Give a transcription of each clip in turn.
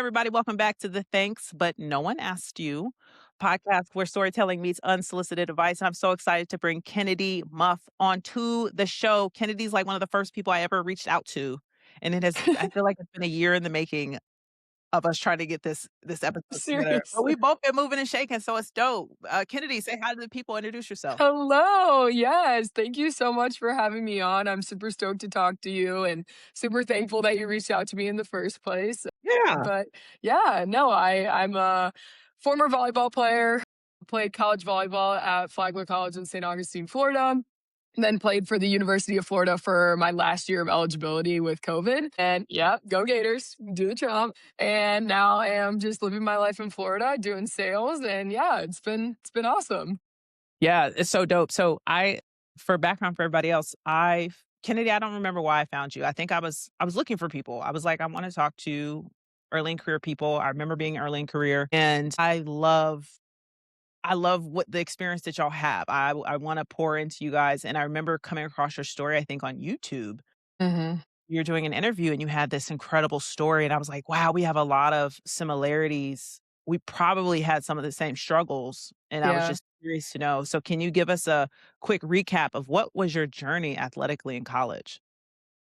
everybody. Welcome back to the Thanks, but no one asked you podcast where storytelling meets unsolicited advice. I'm so excited to bring Kennedy Muff onto the show. Kennedy's like one of the first people I ever reached out to. And I feel like it's been a year in the making of us trying to get this episode together. But we Seriously. both been moving and shaking, so it's dope. Kennedy, say hi to the people, introduce yourself. Hello. Yes. Thank you so much for having me on. I'm super stoked to talk to you and super thankful that you reached out to me in the first place. Yeah. But yeah, no, I'm a former volleyball player. Played college volleyball at Flagler College in St. Augustine, Florida. Then played for the University of Florida for my last year of eligibility with COVID. And yeah, go Gators, do the job. And now I am just living my life in Florida, doing sales. And yeah, it's been awesome. Yeah, it's so dope. For background for everybody else, Kennedy, I don't remember why I found you. I was looking for people. I was like, I want to talk to early in career people. I remember being early in career, and I love what the experience that y'all have. I want to pour into you guys, and I remember coming across your story. I think on YouTube, Hmm. you're doing an interview, and you had this incredible story, and I was like, wow, we have a lot of similarities. We probably had some of the same struggles, and I was Yeah. just curious to know. So can you give us a quick recap of what was your journey athletically in college?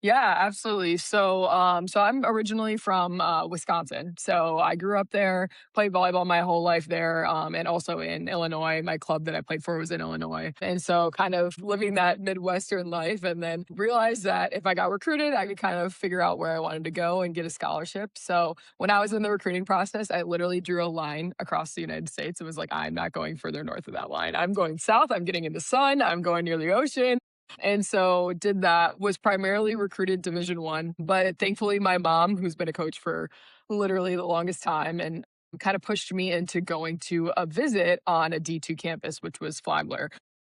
Yeah, absolutely. So I'm originally from Wisconsin. So I grew up there, played volleyball my whole life there, and also in Illinois. My club that I played for was in Illinois, and so kind of living that Midwestern life, and then realized that if I got recruited, I could kind of figure out where I wanted to go and get a scholarship. So when I was in the recruiting process, I literally drew a line across the United States. It was like, I'm not going further north of that line. I'm going south. I'm getting in the sun. I'm going near the ocean. And so did that, was primarily recruited Division 1, but thankfully my mom, who's been a coach for literally the longest time, and kind of pushed me into going to a visit on a D2 campus, which was Flagler.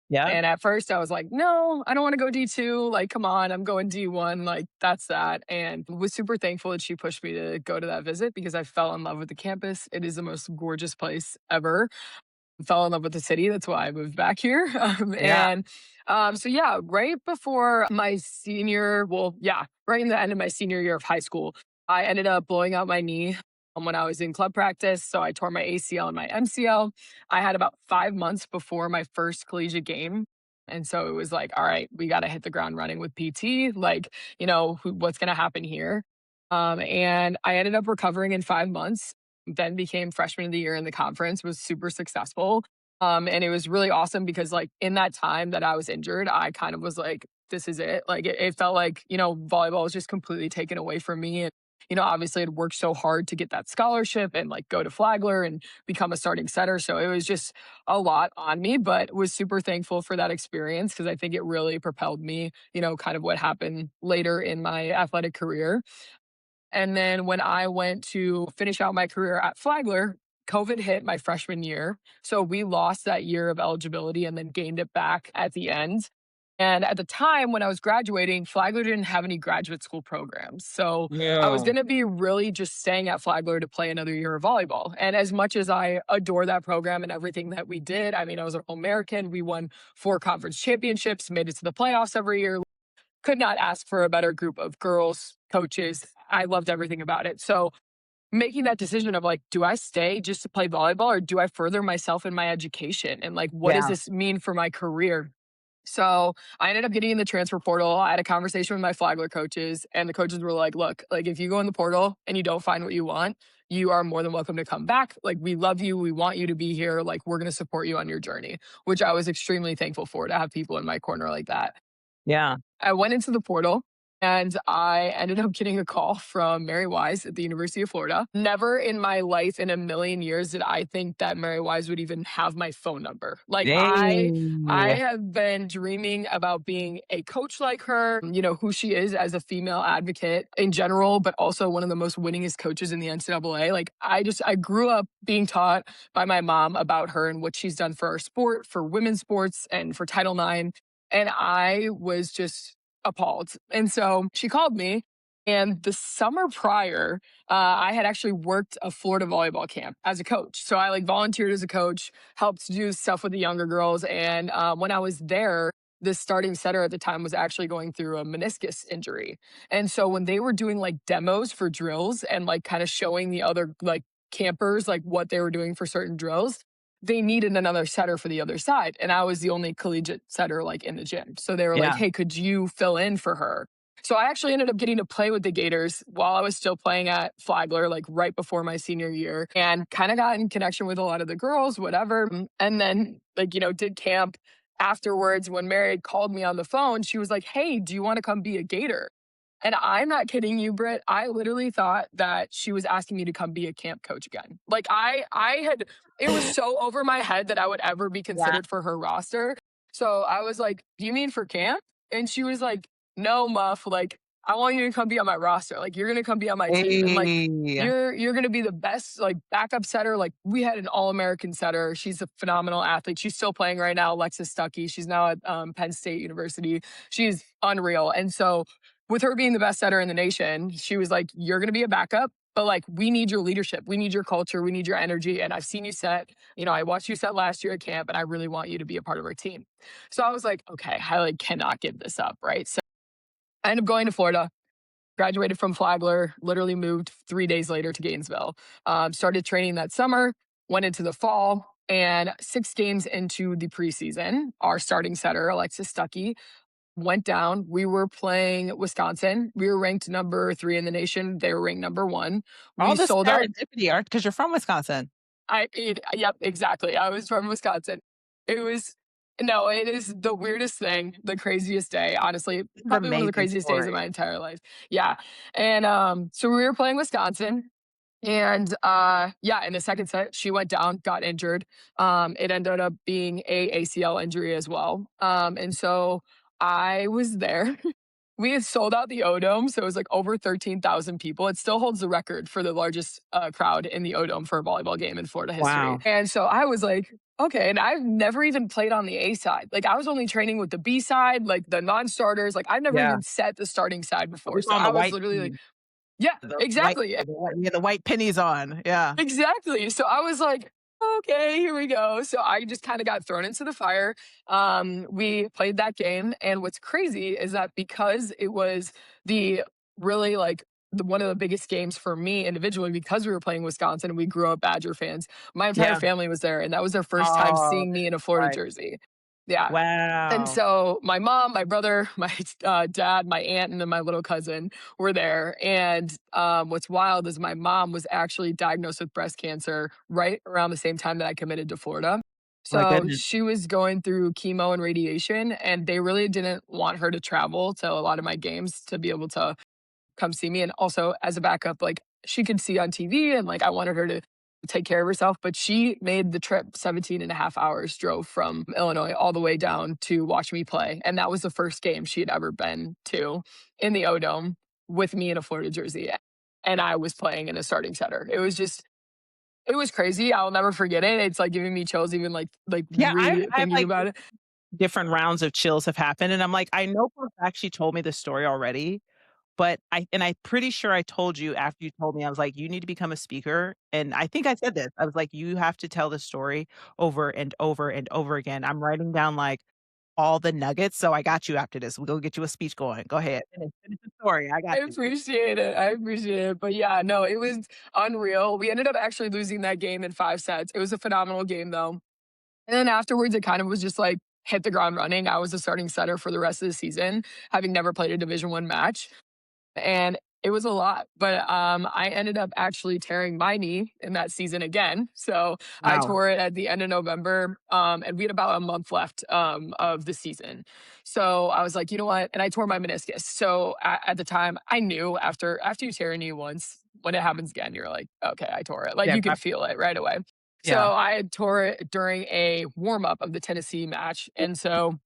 Yeah. And at first I was like, no, I don't want to go D2. Like, come on, I'm going D1. Like, that's that. And was super thankful that she pushed me to go to that visit because I fell in love with the campus. It is the most gorgeous place ever. Fell in love with the city. That's why I moved back here. Yeah. So yeah, right before my right in the end of my senior year of high school, I ended up blowing out my knee when I was in club practice. So I tore my ACL and my MCL. I had about 5 months before my first collegiate game. And so it was like, all right, we got to hit the ground running with PT. Like, what's going to happen here? And I ended up recovering in 5 months, then became freshman of the year in the conference, was super successful. And it was really awesome because like in that time that I was injured, I kind of was like, this is it. Like it felt like, volleyball was just completely taken away from me. And, obviously I'd worked so hard to get that scholarship and like go to Flagler and become a starting setter. So it was just a lot on me, but was super thankful for that experience because I think it really propelled me, kind of what happened later in my athletic career. And then when I went to finish out my career at Flagler, COVID hit my freshman year. So we lost that year of eligibility and then gained it back at the end. And at the time when I was graduating, Flagler didn't have any graduate school programs. So I was Yeah. going to be really just staying at Flagler to play another year of volleyball. And as much as I adore that program and everything that we did, I mean, I was an All American. We won 4 conference championships, made it to the playoffs every year. Could not ask for a better group of girls, coaches. I loved everything about it. So making that decision of like, do I stay just to play volleyball or do I further myself in my education? And like, what does Yeah. this mean for my career? So I ended up getting in the transfer portal. I had a conversation with my Flagler coaches, and the coaches were like, look, like if you go in the portal and you don't find what you want, you are more than welcome to come back. Like, we love you. We want you to be here. Like, we're going to support you on your journey, which I was extremely thankful for, to have people in my corner like that. Yeah. I went into the portal and I ended up getting a call from Mary Wise at the University of Florida. Never in my life in a million years did I think that Mary Wise would even have my phone number. Like I Dang. have been dreaming about being a coach like her, who she is as a female advocate in general, but also one of the most winningest coaches in the NCAA. Like I grew up being taught by my mom about her and what she's done for our sport, for women's sports, and for Title IX. And I was just appalled. And so she called me. And the summer prior, I had actually worked a Florida volleyball camp as a coach. So I like volunteered as a coach, helped do stuff with the younger girls. And when I was there, the starting setter at the time was actually going through a meniscus injury. And so when they were doing like demos for drills and like kind of showing the other like campers like what they were doing for certain drills, they needed another setter for the other side. And I was the only collegiate setter like in the gym. So they were like, Yeah. hey, could you fill in for her? So I actually ended up getting to play with the Gators while I was still playing at Flagler, like right before my senior year, and kind of got in connection with a lot of the girls, whatever. And then, like, did camp afterwards. When Mary called me on the phone, she was like, hey, do you want to come be a Gator? And I'm not kidding you, Britt. I literally thought that she was asking me to come be a camp coach again. Like I had, it was so over my head that I would ever be Yeah. considered for her roster. So I was like, do you mean for camp? And she was like, no, Muff, like, I want you to come be on my roster. Like, you're gonna come be on my team. And like, Hey. you're gonna be the best like backup setter. Like, we had an all-American setter. She's a phenomenal athlete. She's still playing right now, Alexis Stuckey. She's now at Penn State University. She's unreal. And so with her being the best setter in the nation, she was like, you're gonna be a backup. But like, we need your leadership. We need your culture. We need your energy. And I've seen you set. I watched you set last year at camp, and I really want you to be a part of our team. So I was like, okay, I like cannot give this up, right? So I ended up going to Florida, graduated from Flagler, literally moved 3 days later to Gainesville. Started training that summer, went into the fall, and 6 games into the preseason, our starting setter, Alexis Stuckey, went down. We were playing Wisconsin. We were ranked number 3 in the nation. They were ranked number 1. All We this sold out. serendipity art because you're from Wisconsin. Yep, exactly. I was from Wisconsin. It was no, it is the weirdest thing, the craziest day, honestly, It's an probably one of the amazing craziest days of story. my entire life. Yeah. And so we were playing Wisconsin, and yeah, in the second set, she went down, got injured. It ended up being a ACL injury as well. And so I was there. We had sold out the O Dome, so it was like over 13,000 people. It still holds the record for the largest crowd in the O Dome for a volleyball game in Florida history. Wow. And so I was like, okay. And I've never even played on the A side. Like, I was only training with the B side, like the non starters. Like, I've never Yeah. even set the starting side We before. So on the I was white literally like, team. yeah, The white exactly. we had the white pennies on. Yeah. Exactly. So I was like, okay, here we go. So I just kind of got thrown into the fire. We played that game. And what's crazy is that because it was the really like one of the biggest games for me individually, because we were playing Wisconsin and we grew up Badger fans, my entire Yeah. family was there. And that was their first time Oh, seeing me in a that's Florida right. jersey. Yeah. And Wow. so my mom, my brother, my dad, my aunt, and then my little cousin were there. And what's wild is my mom was actually diagnosed with breast cancer right around the same time that I committed to Florida. My So goodness. she was going through chemo and radiation, and they really didn't want her to travel to a lot of my games to be able to come see me. And also as a backup, like she could see on TV, and like I wanted her to take care of herself. But she made the trip 17 and a half hours, drove from Illinois all the way down to watch me play. And that was the first game she had ever been to in the O Dome with me in a Florida jersey. And I was playing in a starting setter. It was crazy. I'll never forget it. It's like giving me chills even like Yeah, I've rethinking like about it. different rounds of chills have happened, and I'm like, I know for a fact she told me this story already, but I'm pretty sure I told you after you told me, I was like, "You need to become a speaker," and I think I said this. I was like, "You have to tell this story over and over and over again." I'm writing down, like, all the nuggets, so I got you after this. We'll go get you a speech going. Go ahead. Finish the story. I I got you. appreciate it. I appreciate it. But yeah, no, it was unreal. We ended up actually losing that game in 5 sets. It was a phenomenal game though. And then afterwards, it kind of was just like hit the ground running. I was a starting setter for the rest of the season, having never played a Division 1 match. And it was a lot, but I ended up actually tearing my knee in that season again. So I Wow. tore it at the end of November, and we had about a month left of the season. So I was like, you know what? And I tore my meniscus. So at the time, I knew after you tear a knee once, when it happens again, you're like, okay, I tore it. Like Yeah, you can feel it right away. So yeah. I had tore it during a warm up of the Tennessee match, and so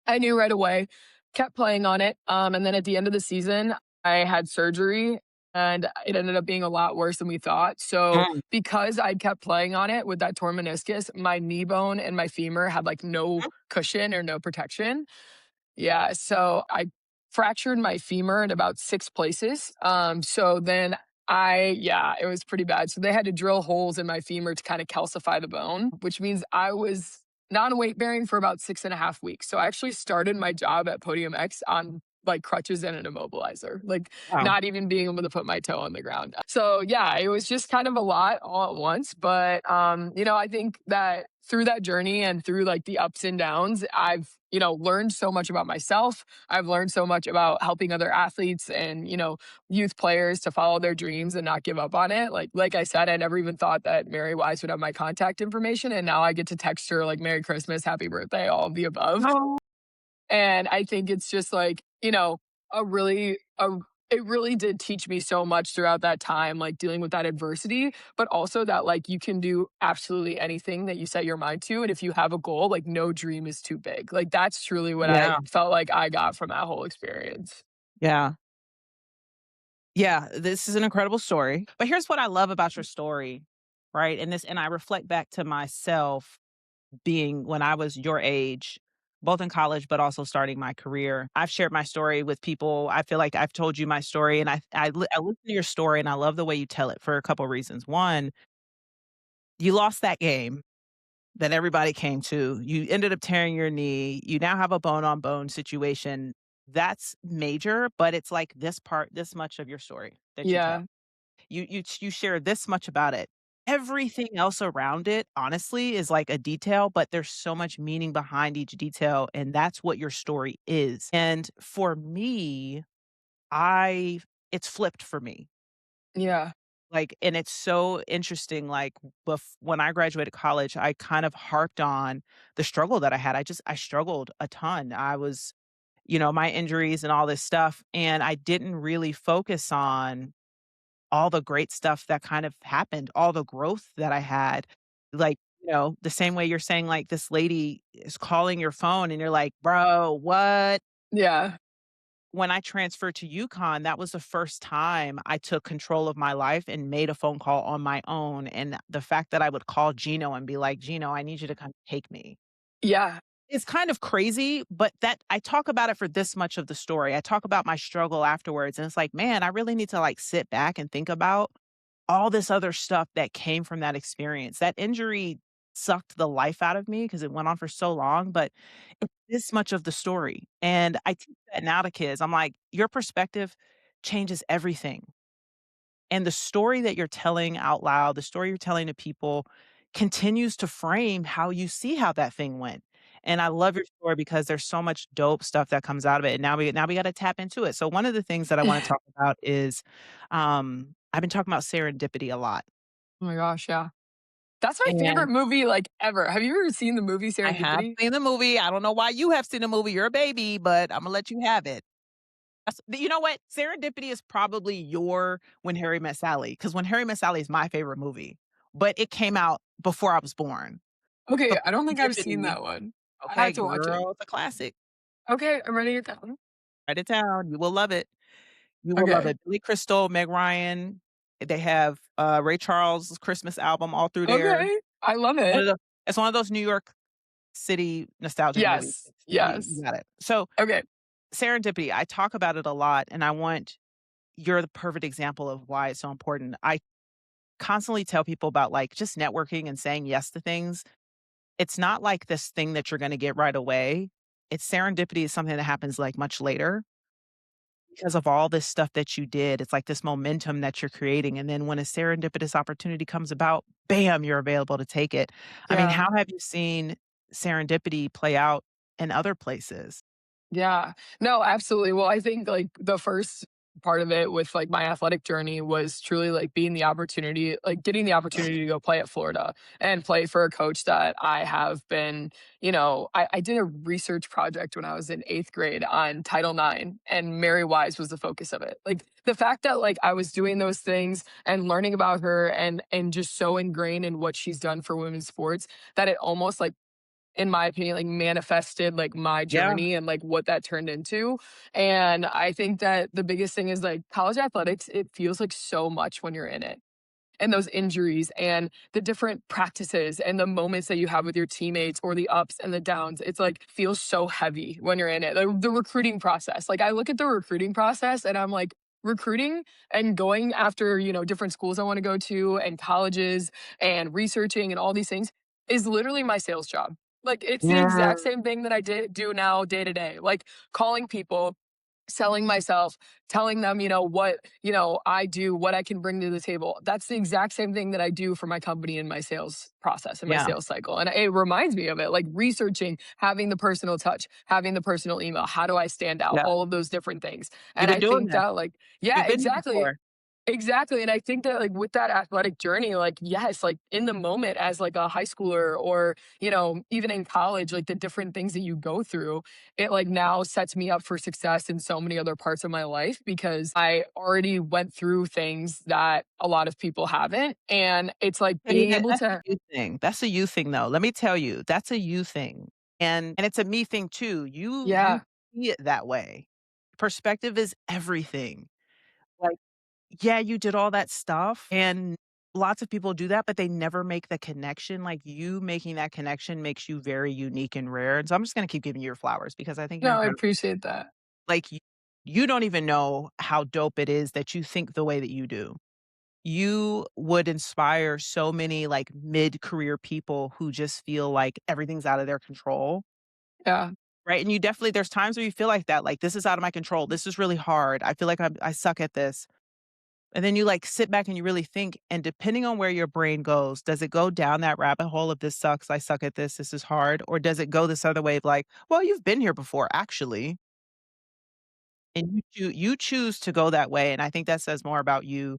I knew right away, kept playing on it. And then at the end of the season, I had surgery, and it ended up being a lot worse than we thought. So Mm. because I kept playing on it with that torn meniscus, my knee bone and my femur had like no cushion or no protection. Yeah. So I fractured my femur in about 6 places. So then yeah, it was pretty bad. So they had to drill holes in my femur to kind of calcify the bone, which means I was non-weight bearing for about 6.5 weeks. So I actually started my job at Podium X on like crutches and an immobilizer, like Wow. not even being able to put my toe on the ground. So yeah, it was just kind of a lot all at once. But I think that through that journey and through like the ups and downs, I've, learned so much about myself. I've learned so much about helping other athletes and, youth players to follow their dreams and not give up on it. Like I said, I never even thought that Mary Wise would have my contact information, and now I get to text her like Merry Christmas, Happy Birthday, all of the above. Oh. And I think it's just like, a really a it really did teach me so much throughout that time, like dealing with that adversity, but also that like you can do absolutely anything that you set your mind to. And if you have a goal, like no dream is too big. Like that's truly what I Yeah. felt like I got from that whole experience. Yeah. Yeah, this is an incredible story. But here's what I love about your story, right? And I reflect back to myself being when I was your age, both in college, but also starting my career. I've shared my story with people. I feel like I've told you my story, and I listen to your story, and I love the way you tell it for a couple reasons. One, you lost that game that everybody came to. You ended up tearing your knee. You now have a bone on bone situation. That's major, but it's like this much of your story that you tell. Yeah. You share this much about it. Everything else around it, honestly, is like a detail, but there's so much meaning behind each detail, and that's what your story is. And for me, I it's flipped for me. Yeah. Like, and it's so interesting, like, when I graduated college, I kind of harped on the struggle that I had. I struggled a ton. I was, my injuries and all this stuff, and I didn't really focus on all the great stuff that kind of happened, all the growth that I had. Like, the same way you're saying, like, this lady is calling your phone and you're like, "Bro, what?" Yeah. When I transferred to UConn, that was the first time I took control of my life and made a phone call on my own, and the fact that I would call Gino and be like, "Gino, I need you to come take me." Yeah. It's kind of crazy, but that I talk about it for this much of the story. I talk about my struggle afterwards, and it's like, man, I really need to, like, sit back and think about all this other stuff that came from that experience. That injury sucked the life out of me because it went on for so long, but it's this much of the story, and I teach that now to kids. I'm like, "Your perspective changes everything." And the story that you're telling out loud, the story you're telling to people continues to frame how you see how that thing went. And I love your story because there's so much dope stuff that comes out of it. And now we gotta tap into it. So one of the things that I wanna talk about is, I've been talking about serendipity a lot. Oh my gosh, yeah. That's my favorite And movie, like, ever. Have you ever seen the movie I have Serendipity? seen the movie. I don't know why you have seen the movie. You're a baby, but Imma let you have it. You know what? Serendipity is probably your When Harry Met Sally, because When Harry Met Sally is my favorite movie, but it came out before I was born. So Okay, I don't think I've seen Serendipity, that one. I okay, have to watch it. girl, it's a classic. Okay, I'm writing it down. Write it down, you will love it. You will love Okay. it. Billy Crystal, Meg Ryan, they have, Ray Charles' Christmas album all through there. Okay. I love One it. of the It's one of those New York City nostalgic movies. Yes. You Yes. got it. So, Okay. Serendipity, I talk about it a lot, and you're the perfect example of why it's so important. I constantly tell people about, like, just networking and saying yes to things. It's not like this thing that you're gonna get right away. It's serendipity is something that happens, like, much later because of all this stuff that you did. It's like this momentum that you're creating, and then when a serendipitous opportunity comes about, bam, you're available to take it. I mean, Yeah. how have you seen serendipity play out in other places? Yeah. No, absolutely. Well, I think like the first part of it with like my athletic journey was truly like getting the opportunity to go play at Florida and play for a coach that I have been, I did a research project when I was in 8th grade on Title IX, and Mary Wise was the focus of it. Like the fact that like I was doing those things and learning about her and just so ingrained in what she's done for women's sports that it almost like, in my opinion, like manifested like my Yeah, journey and like what that turned into. And I think that the biggest thing is like college athletics, it feels like so much when you're in it. And those injuries and the different practices and the moments that you have with your teammates or the ups and the downs, it's like feels so heavy when you're in it. The recruiting process. Like I look at the recruiting process and I'm like, recruiting and going after, different schools I want to go to and colleges and researching and all these things is literally my sales job. Like, it's the Yeah. exact same thing that I do now day to day, like calling people, selling myself, telling them, what, I do, what I can bring to the table. That's the exact same thing that I do for my company in my sales process and my Yeah. sales cycle. And it reminds me of it, like researching, having the personal touch, having the personal email. How do I stand out? Yeah. All of those different things. You've And been I doing think this. that, like, yeah, You've been here exactly. before. Exactly, and I think that, like, with that athletic journey, like, yes, like, in the moment as, like, a high schooler or, even in college, like, the different things that you go through, it, like, now sets me up for success in so many other parts of my life because I already went through things that a lot of people haven't, and it's, like, Hey, being able that's a to. you thing. That's a you thing, though. Let me tell you, that's a you thing, and it's a me thing too. You Yeah. see it that way. Perspective is everything. Like, yeah, you did all that stuff, and lots of people do that, but they never make the connection. Like, you making that connection makes you very unique and rare, and so I'm just gonna keep giving you your flowers because I think you're No, I incredible. appreciate that. Like, you don't even know how dope it is that you think the way that you do. You would inspire so many, like, mid-career people who just feel like everything's out of their control, Yeah. right? And you definitely there's times where you feel like that, like, "This is out of my control. This is really hard. I feel like I suck at this." And then you, like, sit back and you really think, and depending on where your brain goes, does it go down that rabbit hole of, "This sucks. I suck at this. This is hard," or does it go this other way of like, "Well, you've been here before, actually." And you choose to go that way, and I think that says more about you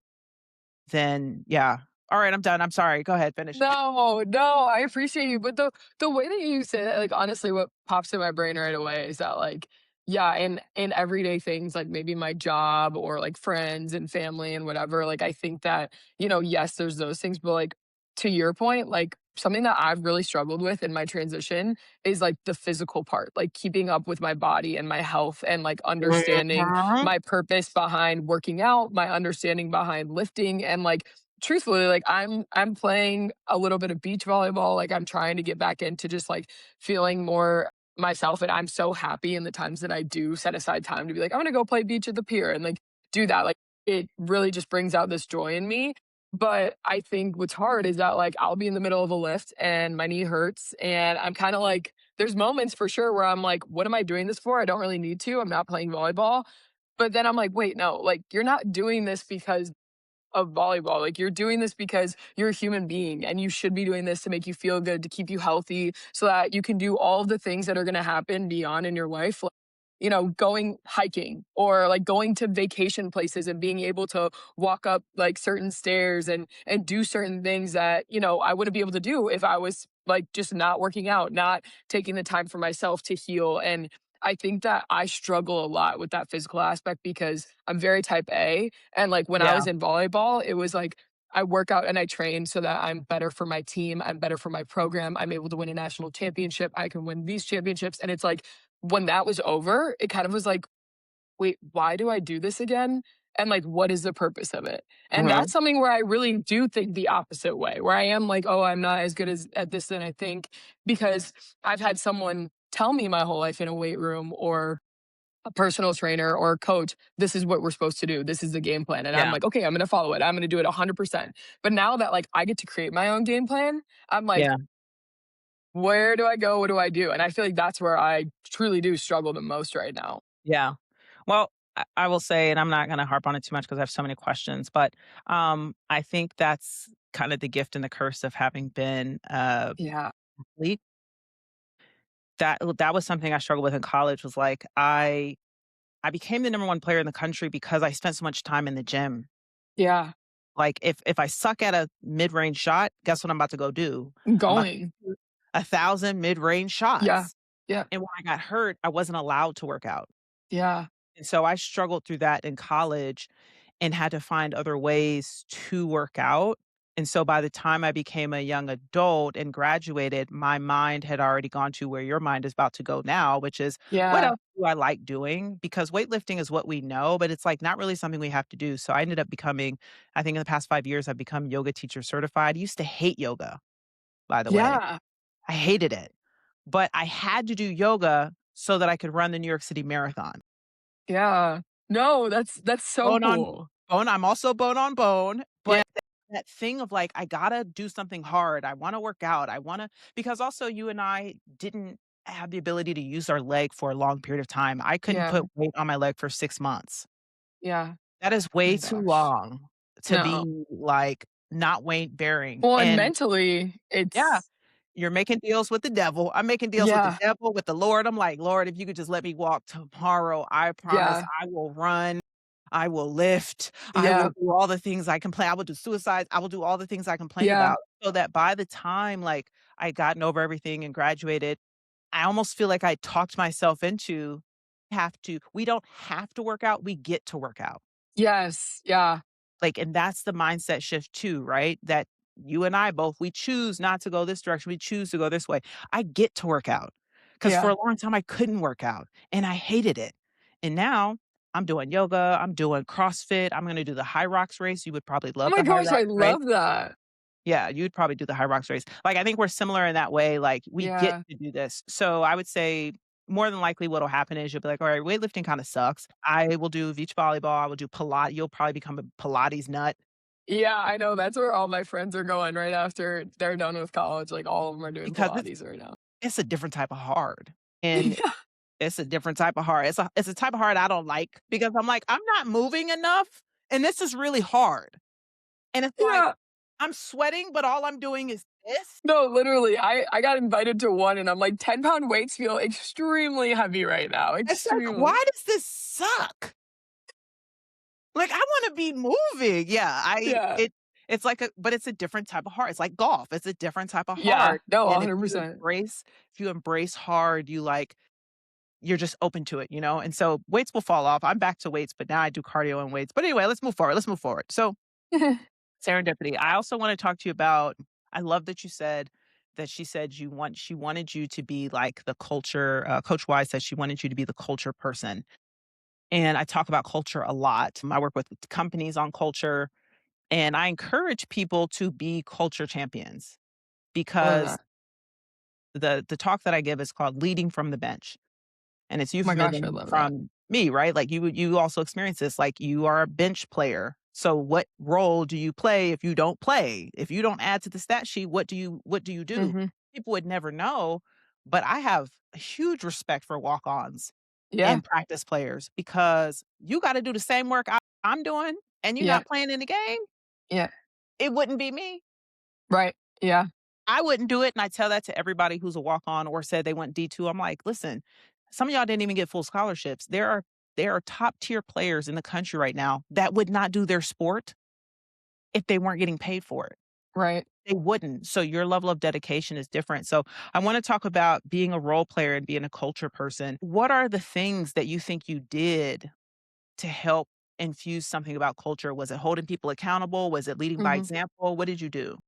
than yeah. Alright, I'm done. I'm sorry. Go ahead, finish. No, no, I appreciate you, but the way that you say that, like, honestly, what pops in my brain right away is that, like, yeah, in everyday things, like maybe my job or like friends and family and whatever, like I think that, yes, there's those things, but like to your point, like something that I've really struggled with in my transition is like the physical part, like keeping up with my body and my health and like understanding Mhm. my purpose behind working out, my understanding behind lifting and like truthfully, like I'm playing a little bit of beach volleyball. Like I'm trying to get back into just like feeling more myself. And I'm so happy in the times that I do set aside time to be like, I'm gonna go play beach at the pier and like do that. Like it really just brings out this joy in me. But I think what's hard is that like I'll be in the middle of a lift and my knee hurts and I'm kind of like there's moments for sure where I'm like, what am I doing this for? I don't really need to. I'm not playing volleyball. But then I'm like, wait, no, like you're not doing this because of volleyball. Like you're doing this because you're a human being and you should be doing this to make you feel good, to keep you healthy so that you can do all of the things that are going to happen beyond in your life. Like, going hiking or like going to vacation places and being able to walk up like certain stairs and do certain things that, I wouldn't be able to do if I was like just not working out, not taking the time for myself to heal. And I think that I struggle a lot with that physical aspect because I'm very type A and like when I Yeah, was in volleyball, it was like I work out and I train so that I'm better for my team. I'm better for my program. I'm able to win a national championship. I can win these championships. And it's like when that was over, it kind of was like, wait, why do I do this again? And like, what is the purpose of it? And mhm, that's something where I really do think the opposite way, where I am like, oh, I'm not as good as at this than I think, because I've had someone tell me my whole life in a weight room or a personal trainer or a coach, this is what we're supposed to do. This is the game plan. And I'm yeah, like, okay, I'm going to follow it. I'm going to do it 100%. But now that like I get to create my own game plan, I'm like, yeah, where do I go? What do I do? And I feel like that's where I truly do struggle the most right now. yeah. Well, I will say, and I'm not gonna harp on it too much because I have so many questions, but, I think that's kind of the gift and the curse of having been, Yeah. athlete. That was something I struggled with in college was, like, I became the number 1 player in the country because I spent so much time in the gym. Yeah. Like, if I suck at a mid-range shot, guess what I'm about to go do? I'm about Going. to do 1,000 mid-range Yeah. shots, Yeah. and when I got hurt, I wasn't allowed to work out. Yeah. And so I struggled through that in college and had to find other ways to work out. And so by the time I became a young adult and graduated, my mind had already gone to where your mind is about to go now, which is what Yeah. else do I like doing? Because weightlifting is what we know, but it's like not really something we have to do. So I ended up becoming, I think in the past 5 years, I've become yoga teacher certified. I used to hate yoga, by the way. Yeah. I hated it, but I had to do yoga so that I could run the New York City Marathon. Yeah. No, that's so Bone on cool. bone, I'm also bone on bone, Yeah. but that thing of like, I gotta do something hard. I wanna work out. I wanna, because also you and I didn't have the ability to use our leg for a long period of time. I couldn't Yeah. put weight on my leg for 6 months. Yeah. That is Oh way my too gosh. long to No. be, like, not weight bearing, Well, and and mentally, yeah, it's you're making deals with the devil. I'm making deals with the yeah. devil, with the Lord. I'm like, "Lord, if you could just let me walk tomorrow, I promise Yeah. I will run, I will lift, I will Yeah. do all the things I complain, I will do suicides, I will do all the things I complain Yeah. about," so that by the time, like, I gotten over everything and graduated, I almost feel like I talked myself into we don't have to work out, we get to work out. Yes. Yeah. Like, and that's the mindset shift too, right? That you and I both, we choose not to go this direction. We choose to go this way. I get to work out because for Yeah. a long time I couldn't work out and I hated it. And now I'm doing yoga. I'm doing CrossFit. I'm going to do the High Rocks race. You would probably Oh love my the High gosh, I Rocks race. love that. Yeah, you'd probably do the High Rocks race. Like, I think we're similar in that way. Like, we get Yeah. to do this. So I would say more than likely what'll happen is you'll be like, all right, weightlifting kind of sucks. I will do beach volleyball. I will do Pilates. You'll probably become a Pilates nut. Yeah, I know, that's where all my friends are going right after they're done with college, like, all of them are doing Because Pilates right now. it's a different type of hard, and Yeah, it's a different type of hard. It's a type of hard I don't like because I'm like, "I'm not moving enough, and this is really hard." And it's like, yeah. I'm sweating, but all I'm doing is this. No, literally, I got invited to one and I'm like, 10-pound weights feel extremely heavy right now, It's like, extremely. "Why does this suck?" Like, I wanna be moving. Yeah, Yeah. it's like a but it's a different type of hard. It's like golf. It's a different type of Yeah, hard, no, and 100%. if you embrace hard, you're just open to it, you know? And so weights will fall off. I'm back to weights, but now I do cardio and weights. But anyway, let's move forward. Let's move forward. So serendipity. I also want to talk to you about, I love that you said that she wanted you to be like the culture, Coach Wise said she wanted you to be the culture person. And I talk about culture a lot. I work with companies on culture and I encourage people to be culture champions I love because that. the talk that I give is called leading from the bench. And it's Oh my gosh, I euphemism love that. from me, right? Like you also experience this, like you are a bench player. So what role do you play if you don't play? If you don't add to the stat sheet, what do you do? Mhm. People would never know, but I have a huge respect for walk-ons Yeah, and practice players because you gotta do the same work I'm doing and you're yeah, not playing in the game, yeah. it wouldn't be me. Right, yeah, I wouldn't do it, and I tell that to everybody who's a walk-on or said they went D2. I'm like, "Listen, some of y'all didn't even get full scholarships. There are top-tier players in the country right now that would not do their sport if they weren't getting paid for it. right. They wouldn't. So your level of dedication is different. So I wanna talk about being a role player and being a culture person. What are the things that you think you did to help infuse something about culture? Was it holding people accountable? Was it leading by Mhm. example? What did you do?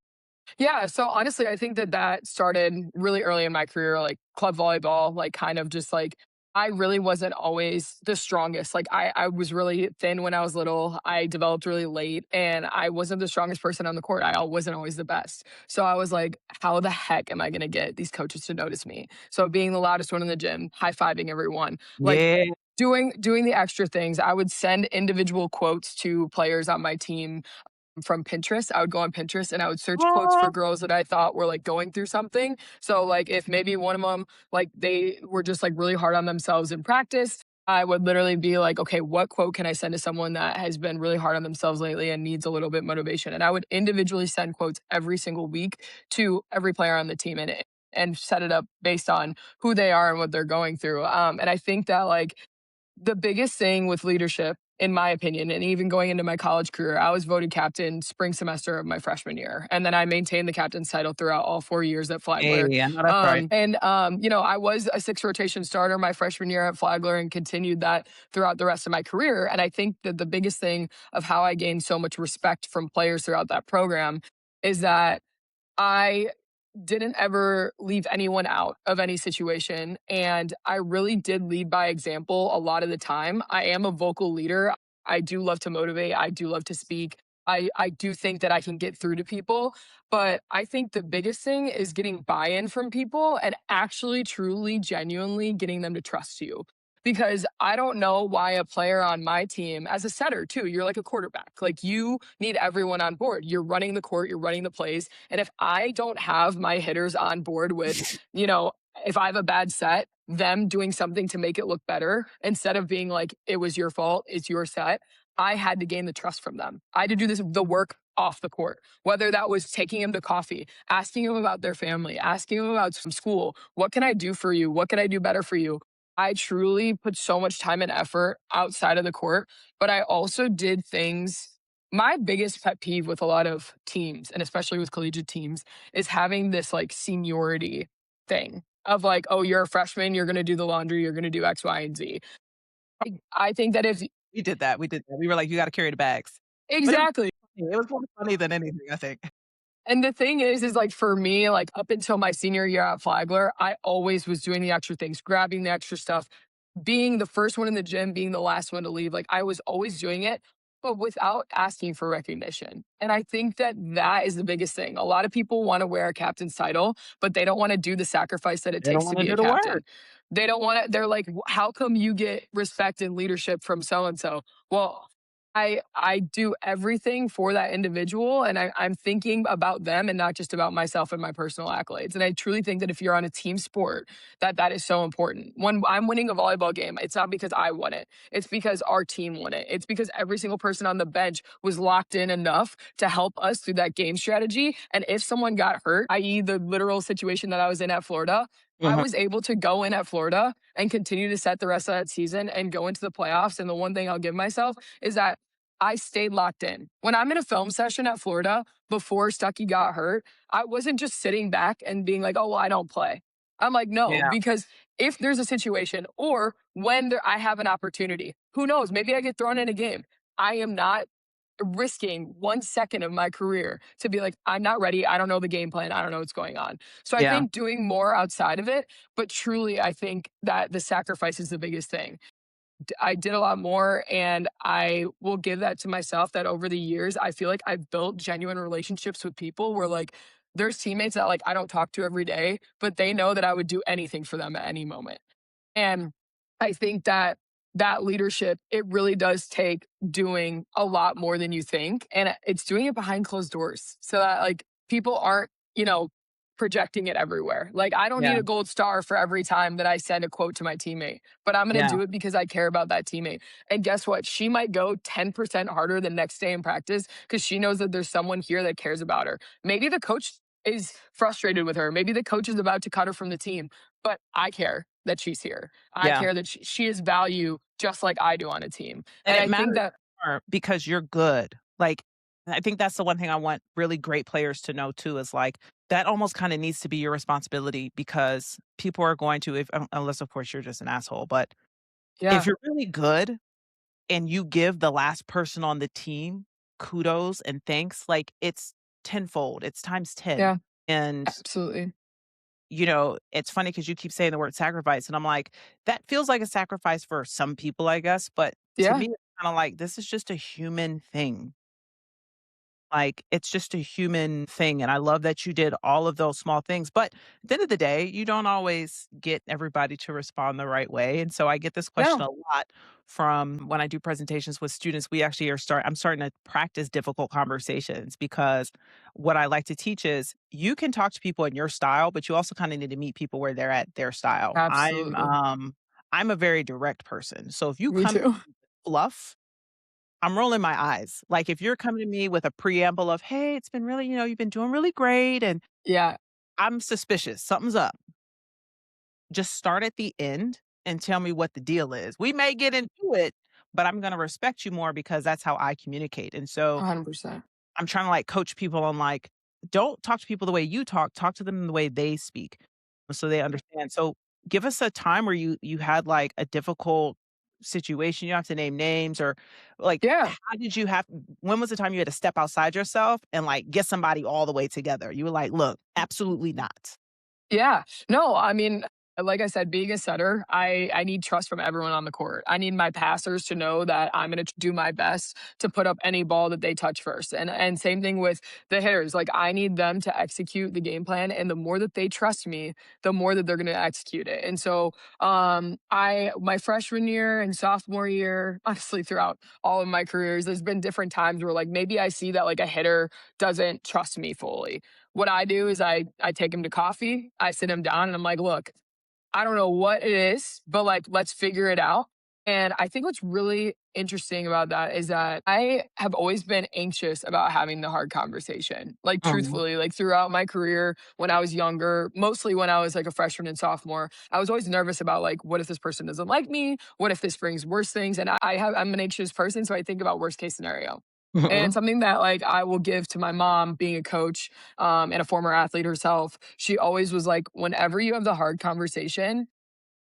Yeah, so honestly, I think that that started really early in my career, like club volleyball, like kind of just like I really wasn't always the strongest. Like I was really thin when I was little. I developed really late and I wasn't the strongest person on the court. Wasn't always the best. So I was like, how the heck am I going to get these coaches to notice me? So being the loudest one in the gym, high-fiving everyone, like Yeah. doing the extra things. I would send individual quotes to players on my team from Pinterest. I would go on Pinterest and I would search quotes for girls that I thought were like going through something. So like if maybe one of them like they were just like really hard on themselves in practice, I would literally be like, okay, what quote can I send to someone that has been really hard on themselves lately and needs a little bit motivation? And I would individually send quotes every single week to every player on the team and set it up based on who they are and what they're going through. And I think that like the biggest thing with leadership, in my opinion, and even going into my college career, I was voted captain spring semester of my freshman year. And then I maintained the captain's title throughout all 4 years at Flagler. Hey, I know that's right. You know, I was a six rotation starter my freshman year at Flagler and continued that throughout the rest of my career. And I think that the biggest thing of how I gained so much respect from players throughout that program is that I didn't ever leave anyone out of any situation. And I really did lead by example a lot of the time. I am a vocal leader. I do love to motivate. I do love to speak. I do think that I can get through to people. But I think the biggest thing is getting buy in from people and actually, truly, genuinely getting them to trust you. because I don't know why a player on my team, as a setter too, you're like a quarterback. Like you need everyone on board. You're running the court, you're running the plays. And if I don't have my hitters on board with, you know, if I have a bad set, them doing something to make it look better instead of being like, it was your fault, it's your set. I had to gain the trust from them. I had to do the work off the court, whether that was taking them to coffee, asking them about their family, asking them about some school. What can I do for you? What can I do better for you? I truly put so much time and effort outside of the court, but I also did things. My biggest pet peeve with a lot of teams, and especially with collegiate teams, is having this like seniority thing of like, oh, you're a freshman, you're going to do the laundry, you're going to do X, Y, and Z. I think that if We did that, we did that. We were like, "You gotta carry the bags." But exactly. it was more funny than anything, I think. And the thing is like for me, like up until my senior year at Flagler, I always was doing the extra things, grabbing the extra stuff, being the first one in the gym, being the last one to leave. Like I was always doing it, but without asking for recognition. And I think that that is the biggest thing. A lot of people want to wear a captain's title, but they don't want to do the sacrifice that it They don't takes to wanna be do a the captain. work. They don't want to, they're like, how come you get respect and leadership from so and so? Well, I do everything for that individual and I'm thinking about them and not just about myself and my personal accolades. And I truly think that if you're on a team sport, that that is so important. When I'm winning a volleyball game, it's not because I won it. It's because our team won it. It's because every single person on the bench was locked in enough to help us through that game strategy. And if someone got hurt, i.e. the literal situation that I was in at Florida, I Mhm. was able to go in at Florida and continue to set the rest of that season and go into the playoffs. And the one thing I'll give myself is that I stayed locked in. When I'm in a film session at Florida before Stuckey got hurt, I wasn't just sitting back and being like, oh, well, I don't play. I'm like, no, Yeah, because if there's a situation or when I have an opportunity, who knows? Maybe I get thrown in a game. I am not risking 1 second of my career to be like, I'm not ready. I don't know the game plan. I don't know what's going on. So I yeah. think doing more outside of it, but truly, I think that the sacrifice is the biggest thing. I did a lot more and I will give that to myself that over the years, I feel like I've built genuine relationships with people where like there's teammates that like I don't talk to every day, but they know that I would do anything for them at any moment. And I think that that leadership, it really does take doing a lot more than you think. And it's doing it behind closed doors so that like people aren't, you know, projecting it everywhere. Like I don't need Yeah, a gold star for every time that I send a quote to my teammate, but I'm going to yeah, do it because I care about that teammate. And guess what? She might go 10% harder the next day in practice because she knows that there's someone here that cares about her. Maybe the coach is frustrated with her. Maybe the coach is about to cut her from the team, but I care that she's here. I yeah. care that she has value just like I do on a team. And And it I think matters that, more because you're good. Like, I think that's the one thing I want really great players to know too is like that almost kind of needs to be your responsibility because people are going to, if unless of course you're just an asshole, but if yeah, you're really good and you give the last person on the team kudos and thanks, like it's tenfold, it's times 10. yeah, And absolutely. it's funny because you keep saying the word sacrifice, and I'm like, that feels like a sacrifice for some people, I guess, but to Yeah, me, it's kinda like, this is just a human thing. Like, it's just a human thing, and I love that you did all of those small things, but at the end of the day, you don't always get everybody to respond the right way, and so I get this question no, a lot from when I do presentations with students. We actually I'm starting to practice difficult conversations because what I like to teach is you can talk to people in your style, but you also kinda need to meet people where they're at their style. absolutely. I'm a very direct person, so if you Me come too. fluff, I'm rolling my eyes. Like, if you're coming to me with a preamble of, "Hey, it's been really you've been doing really great," and Yeah, I'm suspicious, something's up. Just start at the end and tell me what the deal is. We may get into it, but I'm gonna respect you more because that's how I communicate, and so 100%. I'm trying to, like, coach people on, like, don't talk to people the way you talk to them the way they speak, so they understand. So, give us a time where you had, like, a difficult situation, you don't have to name names or, like, Yeah, how did you have when was the time you had to step outside yourself and, like, get somebody all the way together? You were like, "Look, absolutely not." yeah. No, I mean, like I said, being a setter, I need trust from everyone on the court. I need my passers to know that I'm going to do my best to put up any ball that they touch first. And same thing with the hitters. Like I need them to execute the game plan, and the more that they trust me, the more that they're going to execute it. And so, I my freshman year and sophomore year, honestly, throughout all of my careers, there's been different times where like maybe I see that like a hitter doesn't trust me fully. What I do is I take him to coffee, I sit him down, and I'm like, look, I don't know what it is, but like, let's figure it out. And I think what's really interesting about that is that I have always been anxious about having the hard conversation. Like, Mhm. truthfully, like throughout my career, when I was younger, mostly when I was like a freshman and sophomore, I was always nervous about like, what if this person doesn't like me? What if this brings worse things? And I'm an anxious person. So I think about worst case scenario. And Mhm. something that like I will give to my mom being a coach and a former athlete herself, she always was like, whenever you have the hard conversation,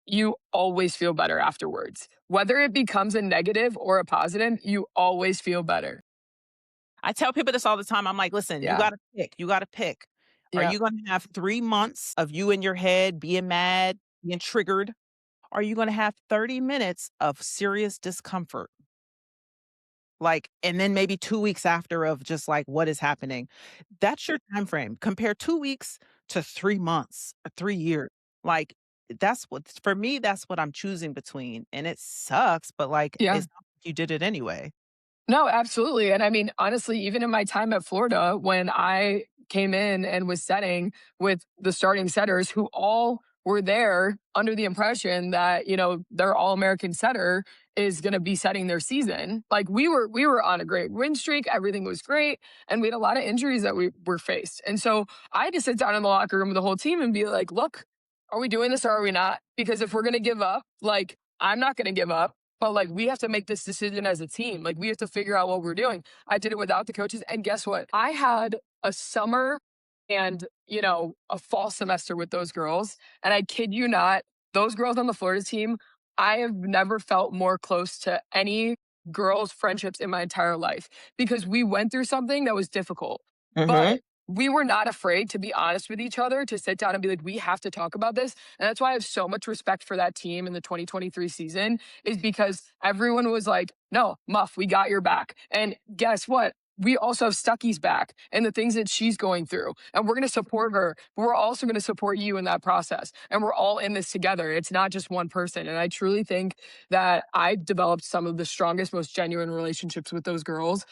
you always feel better afterwards. Whether it becomes a negative or a positive, you always feel better. I tell people this all the time. I'm like, listen, you Yeah. got to pick. You got to pick. Are Yeah. you going to have 3 months of you in your head being mad, being triggered? Are you going to have 30 minutes of serious discomfort? Like, and then maybe 2 weeks after of just like what is happening. That's your time frame. Compare 2 weeks to 3 months or 3 years. Like, that's what, for me, that's what I'm choosing between. And it sucks, but like, Yeah. it's not like you did it anyway. No, absolutely. And I mean, honestly, even in my time at Florida, when I came in and was setting with the starting setters who all were there under the impression that, you know, their all American setter is going to be setting their season. Like we were on a great win streak. Everything was great. And we had a lot of injuries that we were faced. And so I had to sit down in the locker room with the whole team and be like, look, are we doing this or are we not? Because if we're going to give up, like, I'm not going to give up. But like we have to make this decision as a team. Like we have to figure out what we're doing. I did it without the coaches. And guess what? I had a summer and, you know, a fall semester with those girls. And I kid you not, those girls on the Florida team, I have never felt more close to any girls' friendships in my entire life because we went through something that was difficult. Mhm. But we were not afraid to be honest with each other, to sit down and be like, we have to talk about this. And that's why I have so much respect for that team in the 2023 season is because everyone was like, no, Muff, we got your back. And guess what? We also have Stucky's back and the things that she's going through. And we're going to support her, but we're also going to support you in that process. And we're all in this together. It's not just one person. And I truly think that I developed some of the strongest, most genuine relationships with those girls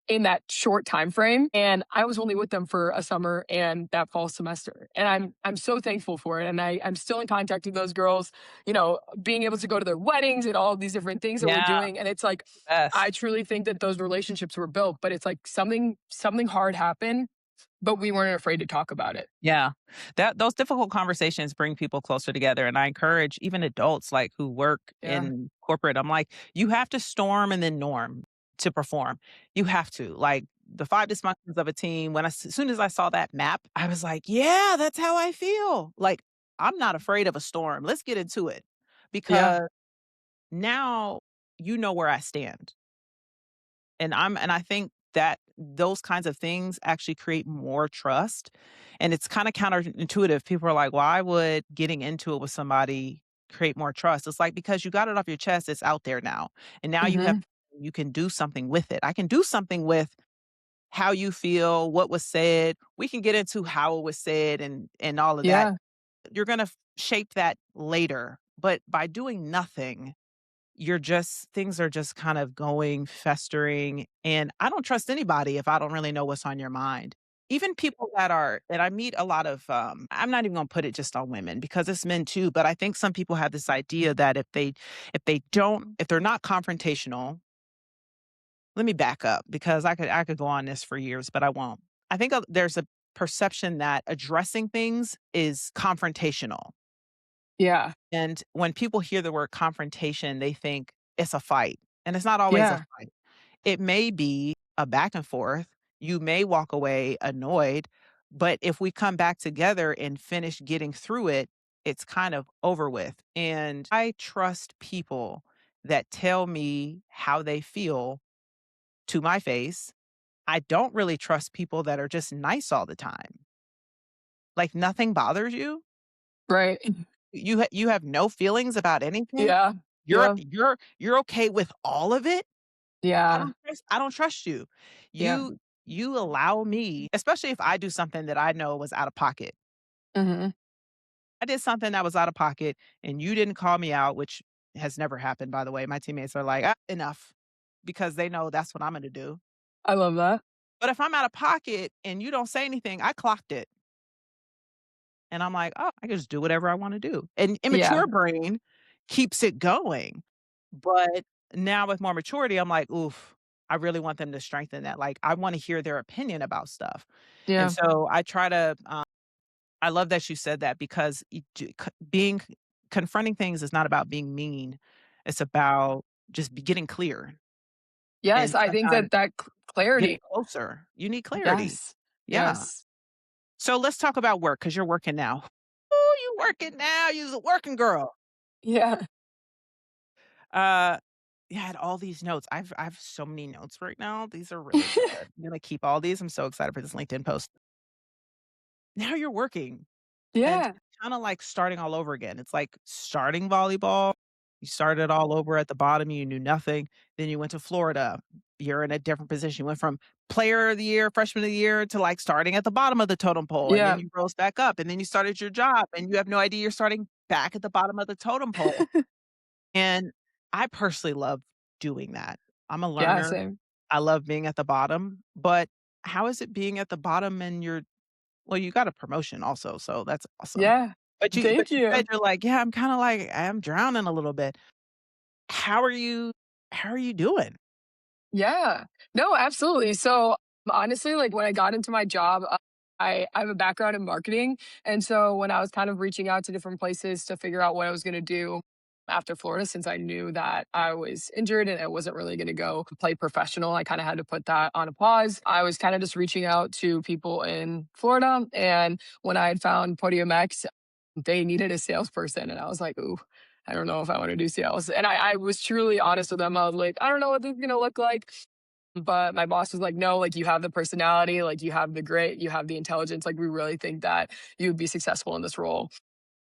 in that short time frame. And I was only with them for a summer and that fall semester. And I'm so thankful for it. And I'm still in contact with those girls, you know, being able to go to their weddings and all of these different things that we're Yeah, doing. And it's like I best. truly think that those relationships were built, but it's like something hard happened, but we weren't afraid to talk about it. Yeah. That those difficult conversations bring people closer together, and I encourage even adults, like, who work Yeah. in corporate, I'm like, "You have to storm and then norm to perform. You have to." Like, the 5 dysfunctions of a team, when as soon as I saw that map, I was like, "Yeah, that's how I feel." Like, I'm not afraid of a storm. Let's get into it, Yeah. because now you know where I stand. And I think that those kinds of things actually create more trust, and it's kinda counterintuitive. People are like, "Why would getting into it with somebody create more trust?" It's like, because you got it off your chest, it's out there now, and now Hmm. you can do something with it. I can do something with how you feel, what was said. We can get into how it was said and all of that. Yeah. You're gonna shape that later, but by doing nothing, you're just things are just kind of going, festering, and I don't trust anybody if I don't really know what's on your mind. Even people that are and I meet a lot of, I'm not even gonna put it just on women because it's men too, but I think some people have this idea that if they're not confrontational. Let me back up because I could go on this for years, but I won't. I think, there's a perception that addressing things is confrontational. Yeah. And when people hear the word confrontation, they think it's a fight, and it's not always a Yeah. fight. It may be a back and forth. You may walk away annoyed, but if we come back together and finish getting through it, it's kind of over with. And I trust people that tell me how they feel to my face. I don't really trust people that are just nice all the time. Like, nothing bothers you? Right. You have no feelings about anything? Yeah. You're Yeah. you're okay with all of it? Yeah. I don't trust you. Yeah. You allow me, especially if I do something that I know was out of pocket. Mhm. I did something that was out of pocket and you didn't call me out, which has never happened, by the way. My teammates are like, "Ah, enough," because they know that's what I'm gonna do. I love that. But if I'm out of pocket and you don't say anything, I clocked it. And I'm like, "Oh, I can just do whatever I wanna do." And Yeah. immature brain keeps it going. But now with more maturity, I'm like, "Oof, I really want them to strengthen that." Like, I wanna hear their opinion about stuff. And Yeah. so I try to, I love that you said that because being confronting things is not about being mean. It's about just getting clear Yes, and I think sometimes that getting clarity. closer. You need clarity. Yes. Yeah. Yes. So let's talk about work because you're working now. Ooh, you working now. You's a working girl. Yeah. Uh, yeah, I had all these notes. I have so many notes right now. These are really good. I'm gonna keep all these. I'm so excited for this LinkedIn post. Now you're working. And Yeah. kinda like starting all over again. It's like starting volleyball, you started all over at the bottom, you knew nothing, then you went to Florida, you're in a different position. You went from player of the year, freshman of the year to, like, starting at the bottom of the totem pole, and then Yeah. you rose back up, and then you started your job, and you have no idea you're starting back at the bottom of the totem pole, and I personally love doing that. I'm a Yeah, learner, same. I love being at the bottom, but how is it being at the bottom and you're well, you got a promotion also, so that's awesome. Yeah. But Thank you said you. you're like, "Yeah, I'm kinda like I'm drowning a little bit." How are you how are you doing? Yeah. No, absolutely. So, honestly, like, when I got into my job, I have a background in marketing, and so when I was kind of reaching out to different places to figure out what I was gonna do after Florida, since I knew that I was injured and I wasn't really gonna go play professional, I kinda had to put that on a pause. I was kinda just reaching out to people in Florida, and when I had found Podium X, they needed a salesperson, and I was like, "Ooh, I don't know if I wanna do sales." And I was truly honest with them. I was like, "I don't know what this is gonna look like." But my boss was like, "No, like, you have the personality, like, you have the grit, you have the intelligence, like, we really think that you would be successful in this role."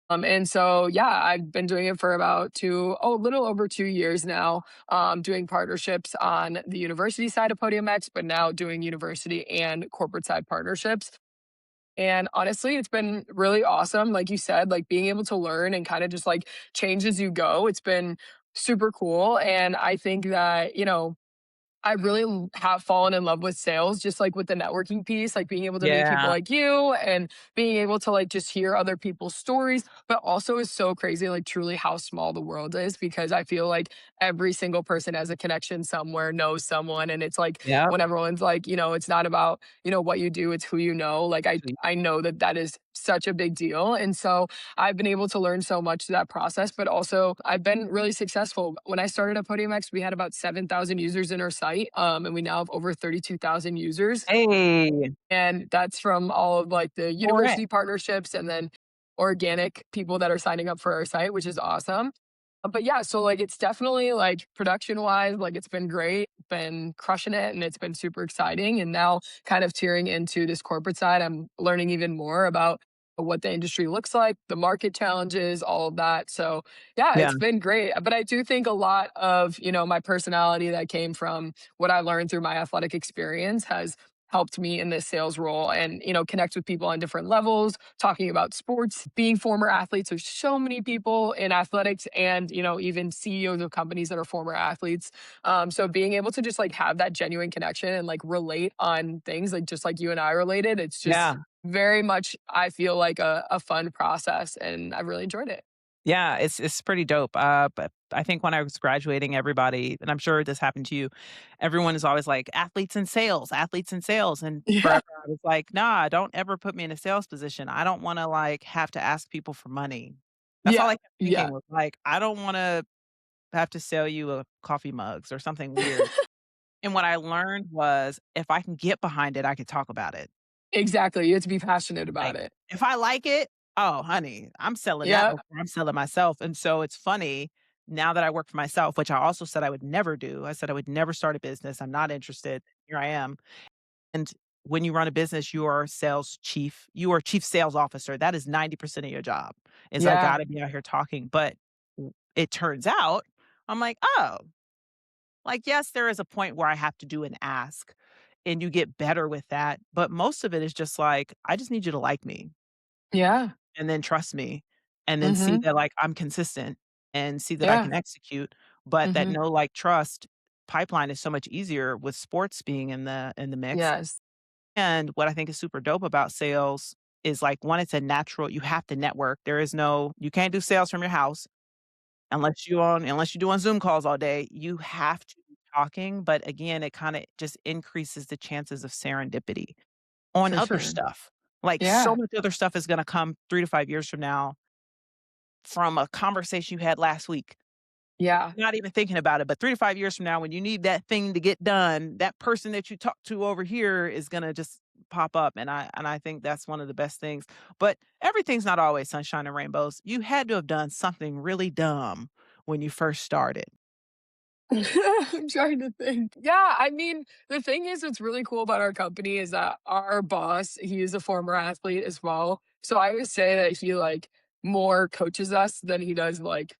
And so, yeah, I've been doing it for about a little over 2 years now, doing partnerships on the university side of Podium X, but now doing university and corporate side partnerships. And honestly, it's been really awesome. Like you said, like being able to learn and kind of just like change as you go. It's been super cool. And I think that, I really have fallen in love with sales, just like with the networking piece, like being able to meet people Yeah, like you and being able to like just hear other people's stories, but also is so crazy, like truly how small the world is because I feel like every single person has a connection somewhere, knows someone. And it's like yep. when everyone's like, it's not about, what you do, it's who you know. Like I know that that is such a big deal. And so I've been able to learn so much through that process, but also I've been really successful. When I started at Podium X, we had about 7,000 users in our site, and we now have over 32,000 users. Hey, And that's from all of like the correct. university partnerships and then organic people that are signing up for our site, which is awesome. But yeah, so like it's definitely like production wise, like it's been great, been crushing it, and it's been super exciting. And now kind of tearing into this corporate side, I'm learning even more about what the industry looks like, the market challenges, all of that. So yeah, Yeah, it's been great. But I do think a lot of, my personality that came from what I learned through my athletic experience has helped me in this sales role and connect with people on different levels talking about sports being former athletes. There's so many people in athletics and even CEOs of companies that are former athletes, so being able to just like have that genuine connection and like relate on things like just like you and I related, it's just yeah. very much I feel like a fun process and I've really enjoyed it. Yeah, it's pretty dope, but I think when I was graduating, everybody and I'm sure this happened to you, everyone is always like, athletes in sales," and Yeah. forever I was like, "Nah, don't ever put me in a sales position. I don't wanna, like, have to ask people for money." That's all Yeah. I kept Yeah. thinking was like, "I don't wanna have to sell you a coffee mugs or something weird." And what I learned was if I can get behind it, I could talk about it. Exactly. You have to be passionate about Like, it. if I like it, oh, honey, I'm selling that Yeah. before I'm selling myself, and so it's funny, now that I work for myself, which I also said I would never do, I said I would never start a business, I'm not interested, here I am, and when you run a business, you are sales chief. You are chief sales officer. That is 90% of your job. Is I Yeah. gotta be out here talking. But it turns out, I'm like, oh, like, yes, there is a point where I have to do an ask and you get better with that. But most of it is just like, I just need you to like me Yeah. and then trust me and then see Mhm. that like I'm consistent and see that I Yeah. can execute. But that Mhm. no like trust pipeline is so much easier with sports being in the mix. Yes. And what I think is super dope about sales is like one, it's a natural, you have to network. There is no, you can't do sales from your house unless you're doing Zoom calls all day. You have to be talking. But again, it kind of just increases the chances of serendipity on For other sure. stuff. Like so Yeah. much other stuff is gonna come 3 to 5 years from now from a conversation you had last week. Yeah. Not even thinking about it, but 3 to 5 years from now, when you need that thing to get done, that person that you talked to over here is gonna just pop up, and I think that's one of the best things. But everything's not always sunshine and rainbows. You had to have done something really dumb when you first started. I'm trying to think. Yeah, I mean, the thing is, what's really cool about our company is that our boss, he is a former athlete as well. So I would say that he like more coaches us than he does like,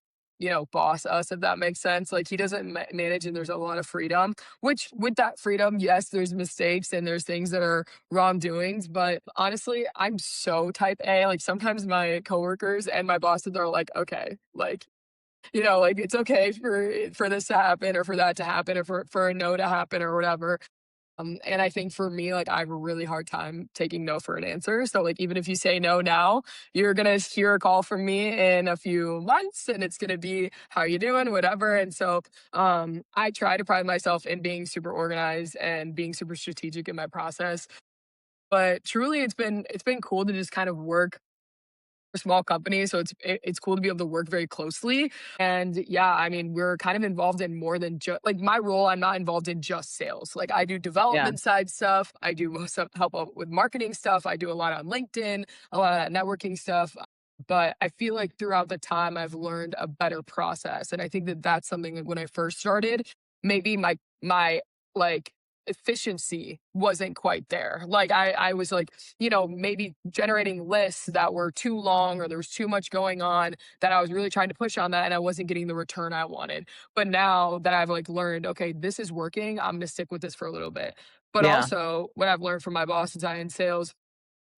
boss us, if that makes sense. Like he doesn't manage and there's a lot of freedom, which with that freedom, yes, there's mistakes and there's things that are wrongdoings. But honestly, I'm so type A. Like sometimes my coworkers and my bosses are like, okay, like like it's okay for this to happen or for that to happen or for a no to happen or whatever. And I think for me, like I have a really hard time taking no for an answer. So like even if you say no now, you're gonna hear a call from me in a few months and it's gonna be how you doing, whatever. And so I try to pride myself in being super organized and being super strategic in my process. But truly it's been cool to just kind of work a small company, so it's cool to be able to work very closely. And yeah, I mean, we're kind of involved in more than just like my role. I'm not involved in just sales. Like I do Yeah. development side stuff. I do some help out with marketing stuff. I do a lot on LinkedIn, a lot of that networking stuff. But I feel like throughout the time, I've learned a better process, and I think that that's something that when I first started, maybe my like efficiency wasn't quite there. Like I was like maybe generating lists that were too long or there was too much going on that I was really trying to push on that and I wasn't getting the return I wanted. But now that I've like learned, okay, this is working, I'm going to stick with this for a little bit. But Yeah. also, what I've learned from my boss since I in sales,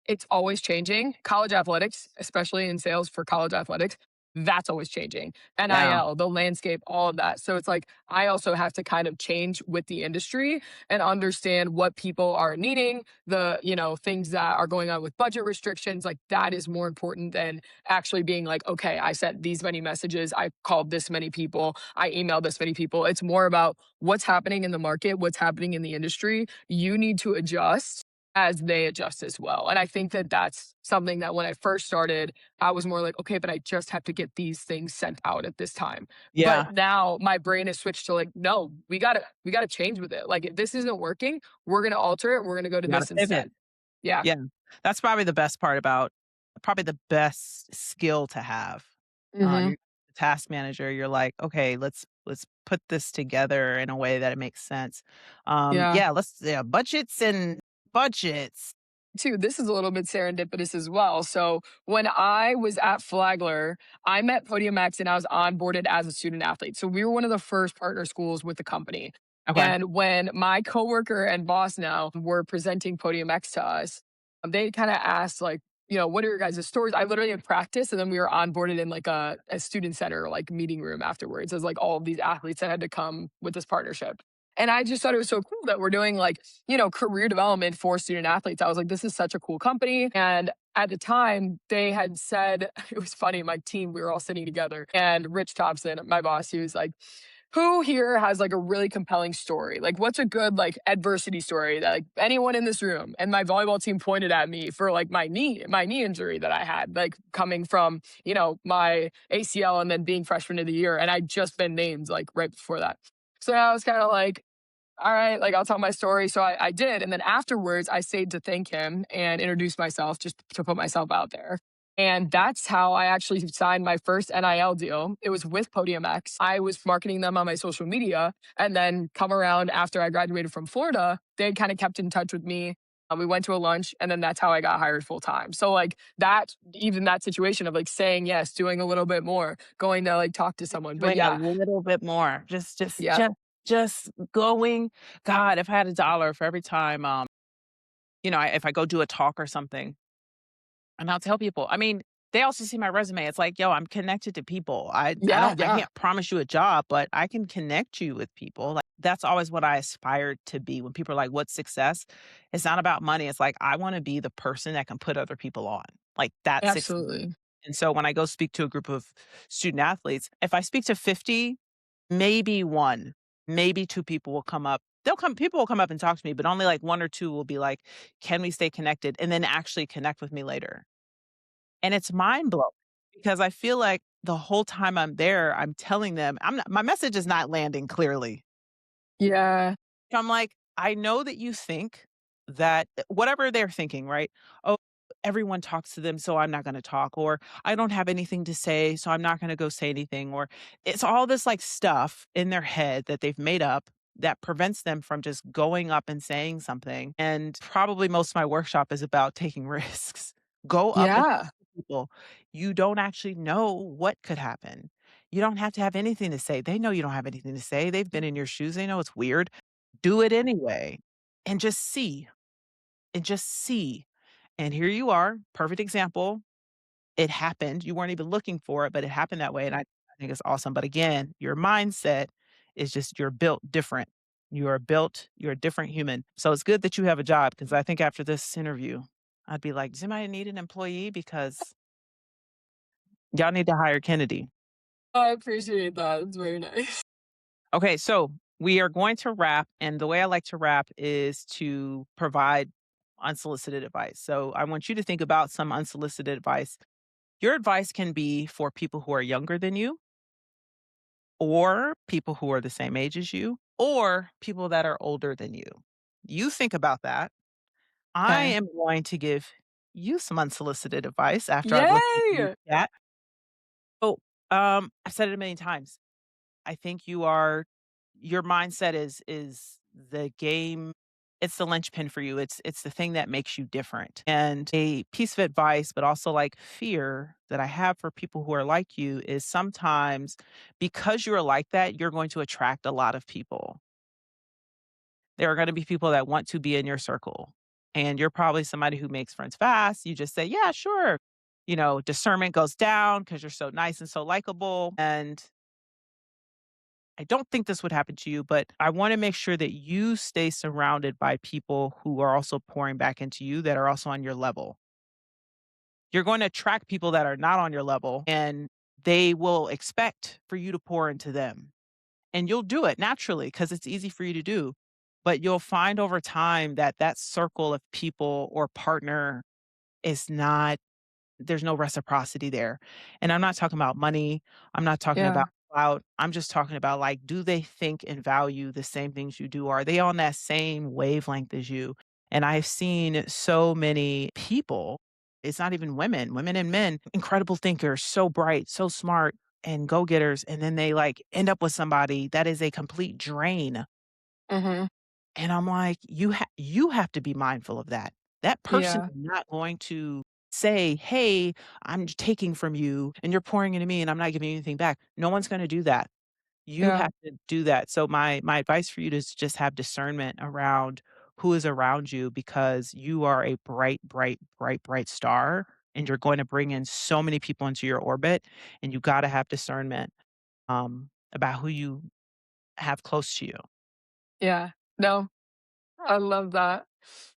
it's always changing. College athletics, especially in sales for college athletics, that's always changing. Yeah. NIL, the landscape, all of that. So it's like I also have to kind of change with the industry and understand what people are needing, things that are going on with budget restrictions. Like that is more important than actually being like, okay, I sent these many messages, I called this many people, I emailed this many people. It's more about what's happening in the market, what's happening in the industry. You need to adjust as they adjust as well. And I think that that's something that when I first started, I was more like, okay, but I just have to get these things sent out at this time. But Yeah. now my brain has switched to like, no, we gotta change with it. Like if this isn't working, we're gonna alter it. We're gonna go to You gotta this pivot. instead. Yeah. Yeah. That's probably the best part about probably the best skill to have. Hmm. You're the task manager, you're like, "Okay, let's put this together in a way that it makes sense." Yeah. Yeah, budgets and budgets. Too, this is a little bit serendipitous as well. So when I was at Flagler, I met Podium X and I was onboarded as a student athlete. So we were one of the first partner schools with the company. Okay. And when my coworker and boss now were presenting Podium X to us, they kind of asked like, what are your guys' stories? I literally had practice and then we were onboarded in like a student center, like meeting room afterwards as like all of these athletes that had to come with this partnership. And I just thought it was so cool that we're doing like career development for student athletes. I was like, this is such a cool company. And at the time, they had said, it was funny, my team, we were all sitting together, and Rich Thompson, my boss, he was like, who here has like a really compelling story? Like, what's a good like adversity story that like anyone in this room? And my volleyball team pointed at me for like my knee injury that I had, like coming from, my ACL and then being freshman of the year. And I'd just been named like right before that. So I was kind of like, all right, like I'll tell my story. So I did. And then afterwards, I stayed to thank him and introduce myself just to put myself out there. And that's how I actually signed my first NIL deal. It was with Podium X. I was marketing them on my social media. And then come around after I graduated from Florida, they kind of kept in touch with me. We went to a lunch, and then that's how I got hired full time. So like that, even that situation of like saying yes, doing a little bit more, going to like talk to someone. But Doing a yeah, little bit more, yeah, just going. God, if I had a dollar for every time, if I go do a talk or something, and I'll tell people, I mean, they also see my resume. It's like, yo, I'm connected to people. yeah, I yeah, can't promise you a job, but I can connect you with people. Like that's always what I aspired to be. When people are like, what's success? It's not about money. It's like I want to be the person that can put other people on. Like that's success. absolutely. And so when I go speak to a group of student athletes, if I speak to 50, maybe one, maybe two people will come up. People will come up and talk to me, but only like one or two will be like, can we stay connected? And then actually connect with me later. And it's mind blowing because I feel like the whole time I'm there, I'm telling them my message is not landing clearly. Yeah, I'm like, I know that you think that whatever they're thinking, right? Oh, everyone talks to them, so I'm not going to talk, or I don't have anything to say, so I'm not going to go say anything, or it's all this like stuff in their head that they've made up that prevents them from just going up and saying something. And probably most of my workshop is about taking risks. Go up and yeah, talk to people. You don't actually know what could happen. You don't have to have anything to say. They know you don't have anything to say. They've been in your shoes. They know it's weird. Do it anyway and just see, and just see. And here you are, perfect example. It happened. You weren't even looking for it, but it happened that way. And I think it's awesome. But again, your mindset is just you're built different. You're a different human. So it's good that you have a job because I think after this interview, I'd be like, does anybody need an employee? Because y'all need to hire Kennedy. I appreciate that. It's very nice. Okay, so we are going to wrap, and the way I like to wrap is to provide unsolicited advice. So I want you to think about some unsolicited advice. Your advice can be for people who are younger than you, or people who are the same age as you, or people that are older than you. You think about that. I Okay. am going to give you some unsolicited advice after I've listened to you Yay! chat. So, I've said it a million times. I think your mindset is the game. It's the linchpin for you. It's the thing that makes you different. And a piece of advice, but also like fear that I have for people who are like you is sometimes because you're like that, you're going to attract a lot of people. There are going to be people that want to be in your circle. And you're probably somebody who makes friends fast. You just say, yeah, sure. Discernment goes down because you're so nice and so likable. And I don't think this would happen to you, but I want to make sure that you stay surrounded by people who are also pouring back into you that are also on your level. You're going to attract people that are not on your level and they will expect for you to pour into them. And you'll do it naturally because it's easy for you to do. But you'll find over time that that circle of people or partner is not there's no reciprocity there. And I'm not talking about money. I'm not talking about Yeah. clout. I'm just talking about like, do they think and value the same things you do? Are they on that same wavelength as you? And I've seen so many people, it's not even women and men, incredible thinkers, so bright, so smart and go getters. And then they like end up with somebody that is a complete drain. Mhm. And I'm like, you have to be mindful of that. That person Yeah. is not going to say, "Hey, I'm taking from you and you're pouring into me and I'm not giving you anything back." No one's gonna do that. You Yeah. have to do that. So my advice for you is just have discernment around who is around you because you are a bright, bright, bright, bright star and you're going to bring in so many people into your orbit and you gotta have discernment about who you have close to you. Yeah. No, I love that.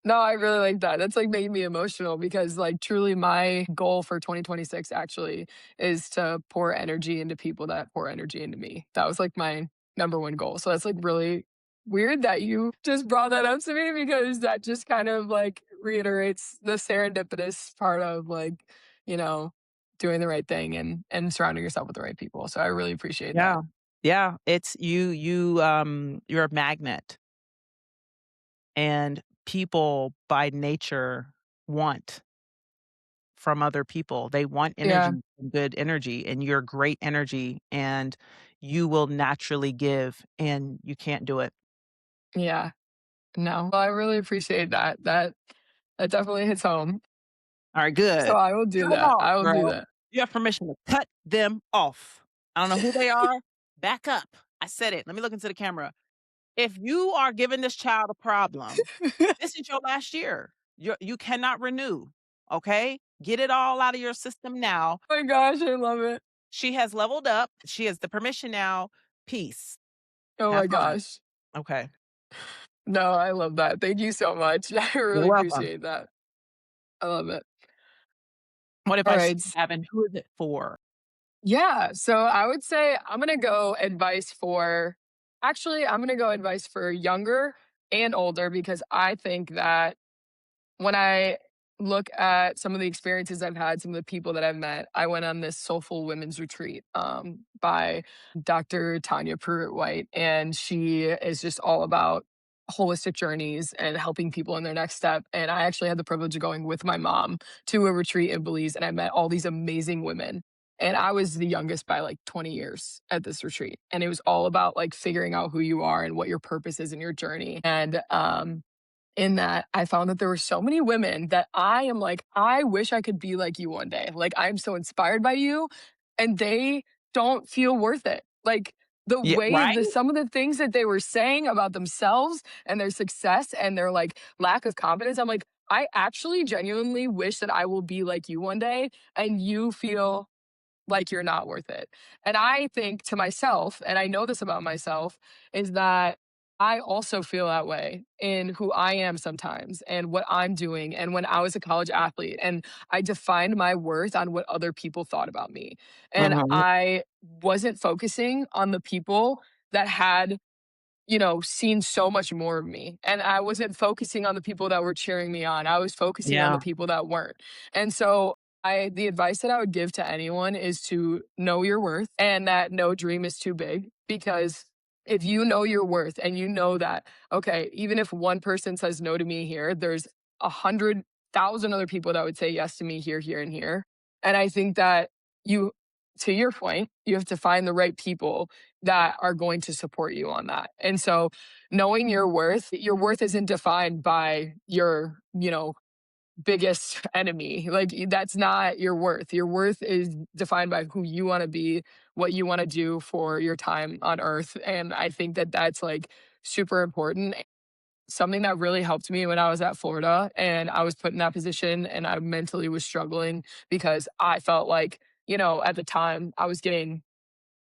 No, I really like that. That's, like, making me emotional because, like, truly my goal for 2026 actually is to pour energy into people that pour energy into me. That was, like, my number 1 goal. So that's, like, really weird that you just brought that up to me because that just kind of, like, reiterates the serendipitous part of, like, you know, doing the right thing and surrounding yourself with the right people. So I really appreciate that. Yeah. Yeah, it's you're a magnet, and people by nature want from other people. They want Yeah. energy, good energy, and you're great energy, and you will naturally give, and you can't do it. Yeah. No. Well, I really appreciate that. That That definitely hits home. All right, So good. I will do Cut 'em that. off, I will do girl. that. You have permission to cut them off. I don't know who they are. Back up. I said it. Let me look into the camera. If you are giving this child a problem, this is your last year. You cannot renew, okay? Get it all out of your system now. Oh my gosh, I love it. She has leveled up. She has the permission now. Peace. Oh Have my fun. gosh. Okay. No, I love that. Thank you so much. I You're really welcome. appreciate that. I love it. What All advice do right. you have, and who is it for? Yeah. So I would say I'm going to go advice for, actually, I'm going to go advice for younger and older because I think that when I look at some of the experiences I've had, some of the people that I've met, I went on this Soulful Women's Retreat by Dr. Tanya Pruitt White, and she is just all about holistic journeys and helping people in their next step. And I actually had the privilege of going with my mom to a retreat in Belize, and I met all these amazing women. And I was the youngest by like 20 years at this retreat. And it was all about like figuring out who you are and what your purpose is in your journey. And in that I found that there were so many women that I am like, I wish I could be like you one day. Like, I'm so inspired by you, and they don't feel worth it. Like, the Yeah, way right? the some of the things that they were saying about themselves and their success and their like lack of confidence, I'm like, I actually genuinely wish that I will be like you one day and you feel like you're not worth it. And I think to myself, and I know this about myself, is that I also feel that way in who I am sometimes and what I'm doing. And when I was a college athlete, and I defined my worth on what other people thought about me. And Mhm. I wasn't focusing on the people that had, seen so much more of me. And I wasn't focusing on the people that were cheering me on. I was focusing on Yeah. the people that weren't. And so the advice that I would give to anyone is to know your worth and that no dream is too big, because if you know your worth and you know that, okay, even if one person says no to me here, there's 100,000 other people that would say yes to me here, here, and here. And I think that you, to your point, you have to find the right people that are going to support you on that. And so knowing your worth isn't defined by your, biggest enemy. Like, that's not your worth. Your worth is defined by who you want to be, what you want to do for your time on earth. And I think that that's like super important. Something that really helped me when I was at Florida and I was put in that position and I mentally was struggling because I felt like, at the time I was getting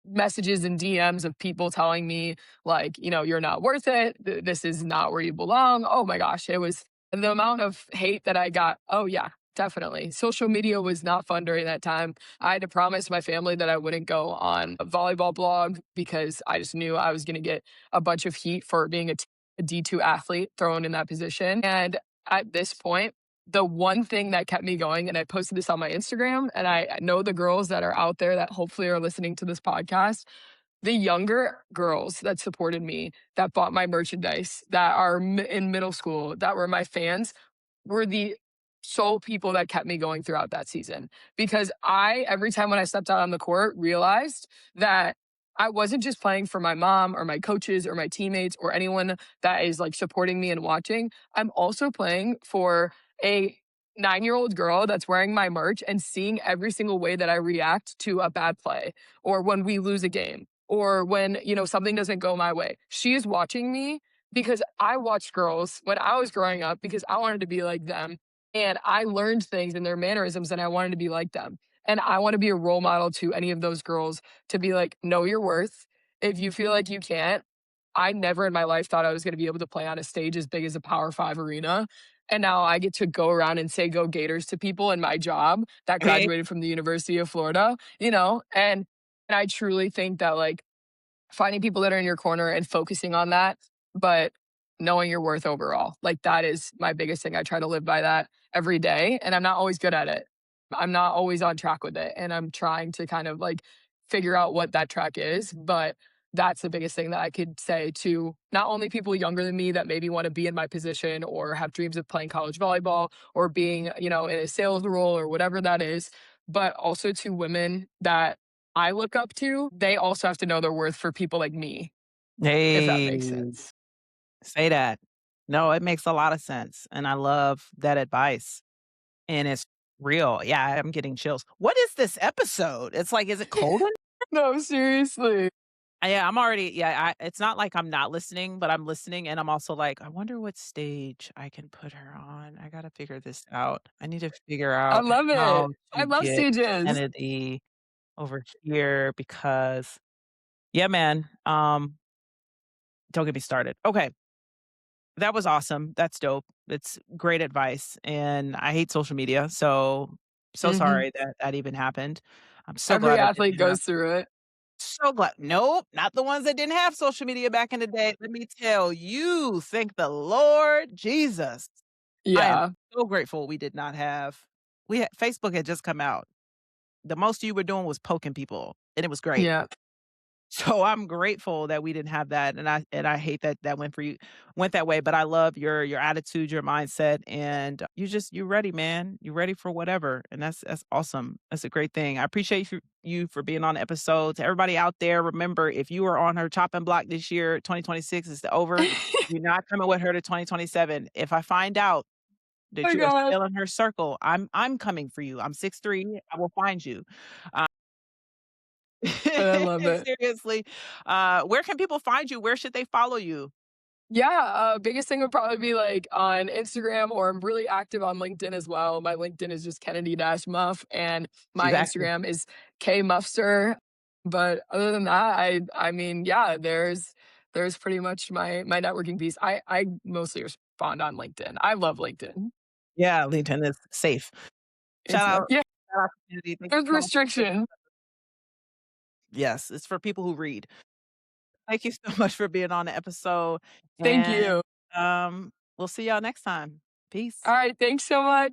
messages and DMs of people telling me like, you're not worth it. This is not where you belong. Oh my gosh, it was the amount of hate that I got. Oh yeah, definitely. Social media was not fun during that time. I had to promise my family that I wouldn't go on a volleyball blog because I just knew I was going to get a bunch of heat for being a D2 athlete thrown in that position. And at this point, the one thing that kept me going, and I posted this on my Instagram, and I know the girls that are out there that hopefully are listening to this podcast, the younger girls that supported me, that bought my merchandise, that are in middle school, that were my fans, were the sole people that kept me going throughout that season. Because every time when I stepped out on the court, realized that I wasn't just playing for my mom or my coaches or my teammates or anyone that is like supporting me and watching. I'm also playing for a 9-year-old girl that's wearing my merch and seeing every single way that I react to a bad play or when we lose a game or when, something doesn't go my way. She is watching me because I watched girls when I was growing up because I wanted to be like them. And I learned things in their mannerisms and I wanted to be like them. And I want to be a role model to any of those girls to be like, know your worth. If you feel like you can't, I never in my life thought I was going to be able to play on a stage as big as a Power Five arena. And now I get to go around and say go Gators to people in my job that Hey. graduated from the University of Florida, and I truly think that like finding people that are in your corner and focusing on that, but knowing your worth overall. Like that is my biggest thing. I try to live by that every day and I'm not always good at it. I'm not always on track with it and I'm trying to kind of like figure out what that track is, but that's the biggest thing that I could say to not only people younger than me that maybe want to be in my position or have dreams of playing college volleyball or being, in a sales role or whatever that is, but also to women that I look up to, they also have to know their worth for people like me, if that Hey, makes sense. say that. No, it makes a lot of sense, and I love that advice, and it's real. Yeah, I'm getting chills. What is this episode? It's like, is it cold in No, seriously. Yeah, I'm already yeah, it's not like I'm not listening, but I'm listening, and I'm also like, "I wonder what stage I can put her on. I gotta figure this out. I need to figure I out love it. how I to love get stages. Kennedy over here because" Yeah, man, don't get me started. Okay, that was awesome. That's dope. It's great advice, and I hate social media, so Mhm. sorry that that even happened. I'm so Every glad it athlete didn't goes through it. So glad nope, not the ones that didn't have social media back in the day. Let me tell you, thank the Lord Jesus. I am Yeah, so grateful we did not have we had Facebook had just come out. The most you were doing was poking people, and it was great. yeah. So I'm grateful that we didn't have that, and I hate that that went that way, but I love your attitude, your mindset, and you're ready, man. You're ready for whatever, and that's awesome. That's a great thing. I appreciate you for being on the episode. To everybody out there, remember if you were on her chopping block this year, 2026 is over. You're not coming with her to 2027. If I find out that Oh you are god. still in her circle, I'm coming for you. I'm 6'3". I will find you. I love it. Seriously. Where can people find you? Where should they follow you? Yeah, biggest thing would probably be, like, on Instagram, or I'm really active on LinkedIn as well. My LinkedIn is just Kennedy-Muff, and She's my active. Instagram is kmuffster. But other than that, I mean, yeah, there's pretty much my networking piece. I mostly respond on LinkedIn. I love LinkedIn. Yeah, LinkedIn is safe. It's yeah, Shout out to community. Thank there's you so much for being restriction. Yes, it's for people who read. Thank you so much for being on the episode, Thank and, you. we'll see y'all next time. Peace. Alright, thanks so much.